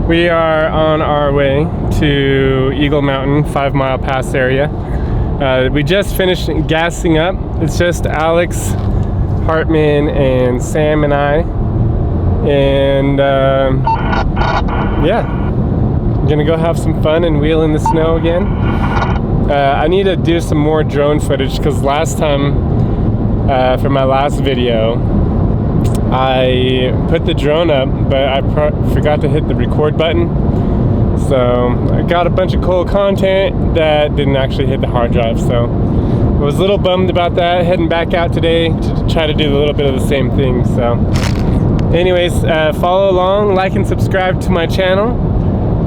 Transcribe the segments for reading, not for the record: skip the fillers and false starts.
We are on our way to Eagle Mountain, 5 Mile Pass area. We just finished gassing up. It's just Alex, Hartman, and Sam and I. And yeah, I'm gonna go have some fun and wheel in the snow again. I need to do some more drone footage because last time, for my last video, I put the drone up, but I forgot to hit the record button. So I got a bunch of cool content that didn't actually hit the hard drive. So I was a little bummed about that. Heading back out today to try to do a little bit of the same thing. So anyways, follow along, like and subscribe to my channel.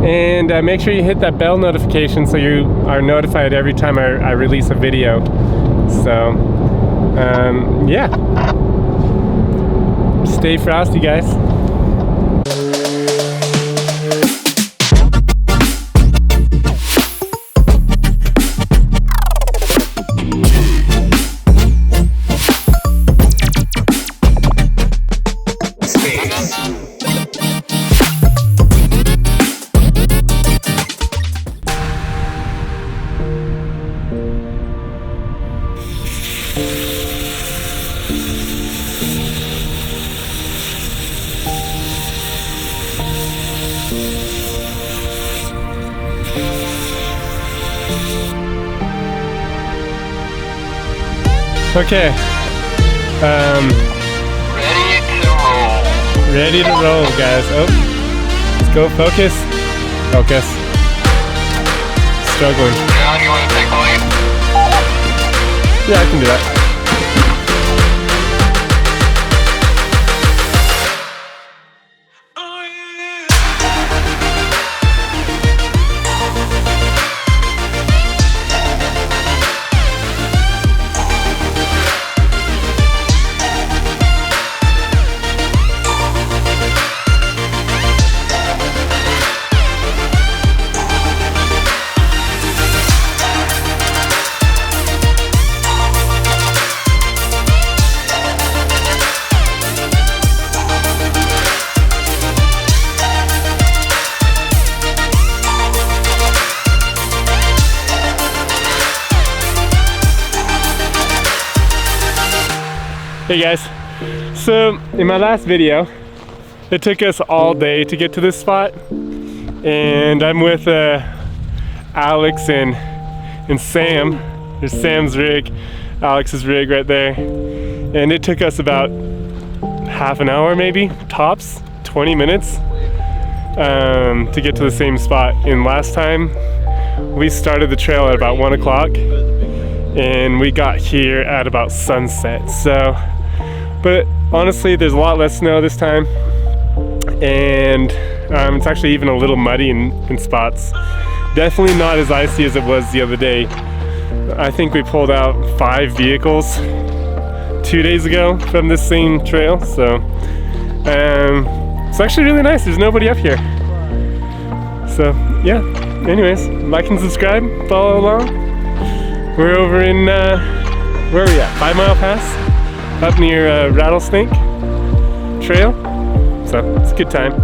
And make sure you hit that bell notification so you are notified every time I release a video. So yeah. Stay frosty, guys. Okay. Ready to roll, guys. Oh, let's go. Focus. Focus. Struggling. John, you want to take the lead? Yeah, I can do that. Hey guys, so in my last video, it took us all day to get to this spot, and I'm with Alex and Sam. There's Sam's rig, Alex's rig right there, and it took us about half an hour, maybe tops, 20 minutes to get to the same spot. And last time we started the trail at about 1 o'clock, and we got here at about sunset. So. But honestly, there's a lot less snow this time, and it's actually even a little muddy in spots. Definitely not as icy as it was the other day. I think we pulled out 5 vehicles 2 days ago from this same trail, so it's actually really nice. There's nobody up here. So yeah, anyways, like and subscribe, follow along. We're over in, where are we at? 5 Mile Pass? Up near Rattlesnake Trail, so it's a good time.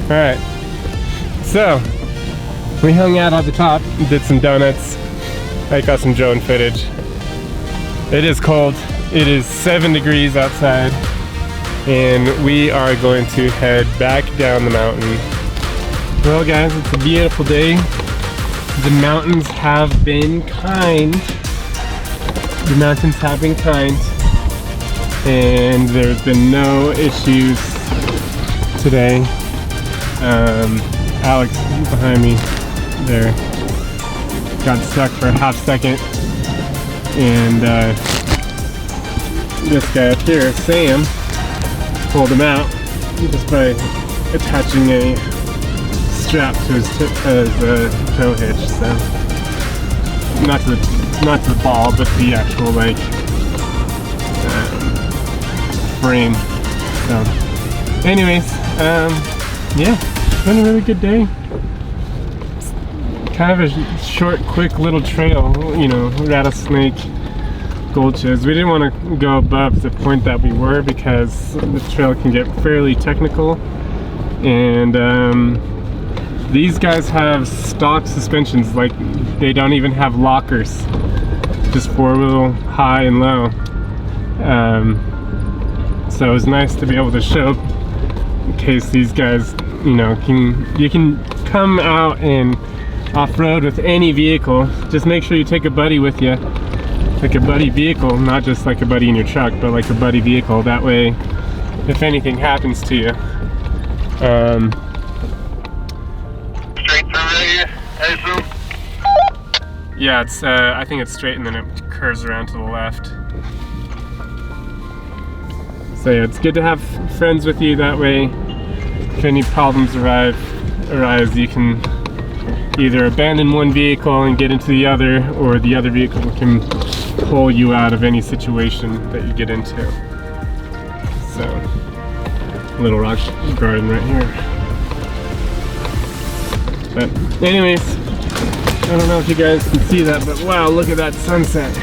Alright, so we hung out at the top, did some donuts. I got some drone footage. It is cold. It is 7 degrees outside, and we are going to head back down the mountain. Well guys, it's a beautiful day. The mountains have been kind. The mountains have been kind, and there's been no issues today. Alex behind me there got stuck for a half second, and this guy up here, Sam, pulled him out just by attaching a strap to his tow hitch. So not to the ball, but the actual like frame. So anyways, yeah, it's been a really good day. It's kind of a short, quick little trail, you know, Rattlesnake gulches. We didn't want to go above the point that we were because the trail can get fairly technical, and these guys have stock suspensions, like they don't even have lockers, just 4-wheel high and low. So it was nice to be able to show, in case these guys, you know, you can come out and off-road with any vehicle. Just make sure you take a buddy with you, like a buddy vehicle, not just like a buddy in your truck, but like a buddy vehicle. That way, if anything happens to you, straight through, I assume? yeah, it's I think it's straight and then it curves around to the left. So yeah, it's good to have friends with you. That way, if any problems arise, you can either abandon one vehicle and get into the other, or the other vehicle can pull you out of any situation that you get into. So, little rock garden right here. But anyways, I don't know if you guys can see that, but wow, look at that sunset.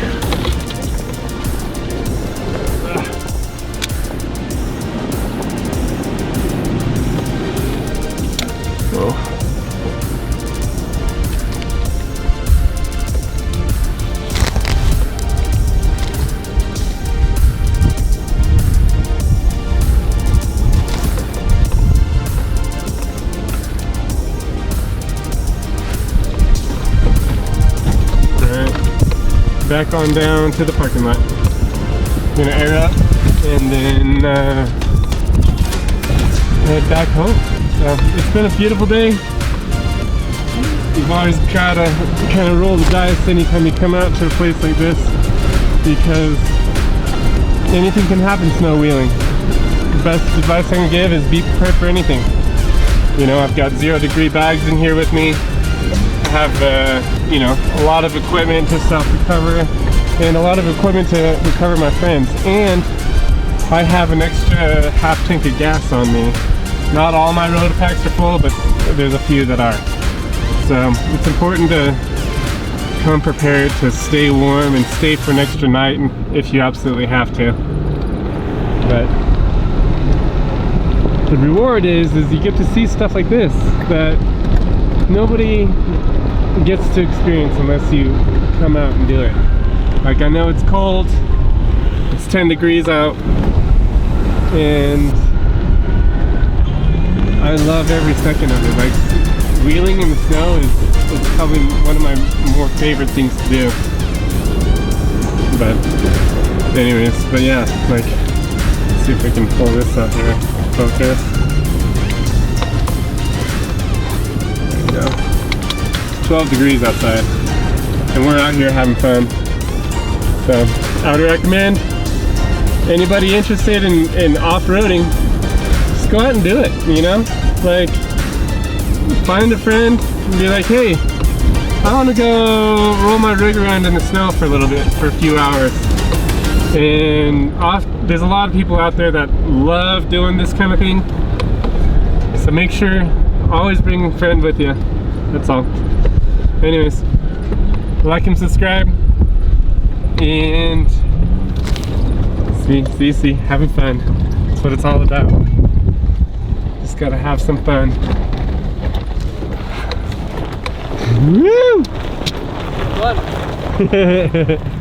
Back on down to the parking lot. Gonna air up and then head back home. So it's been a beautiful day. You've always got to kind of roll the dice anytime you come out to a place like this, because anything can happen snow wheeling. The best advice I can give is be prepared for anything. You know, I've got 0-degree bags in here with me. I have, you know, a lot of equipment to self-recover and a lot of equipment to recover my friends. And I have an extra half tank of gas on me. Not all my road packs are full, but there's a few that are. So it's important to come prepared to stay warm and stay for an extra night if you absolutely have to. But the reward is you get to see stuff like this that nobody gets to experience unless you come out and do it. Like, I know it's cold, it's 10 degrees out, and I love every second of it. Like, wheeling in the snow is probably one of my more favorite things to do. But anyways, but yeah, like, let's see if we can pull this up here. Focus. There we go. 12 degrees outside, and we're out here having fun. So I would recommend anybody interested in off-roading, just go out and do it, you know? Like, find a friend and be like, hey, I want to go roll my rig around in the snow for a little bit, for a few hours. And there's a lot of people out there that love doing this kind of thing. So make sure, always bring a friend with you. That's all. Anyways, like and subscribe. And see, having fun. That's what it's all about. Just gotta have some fun. Woo! Fun.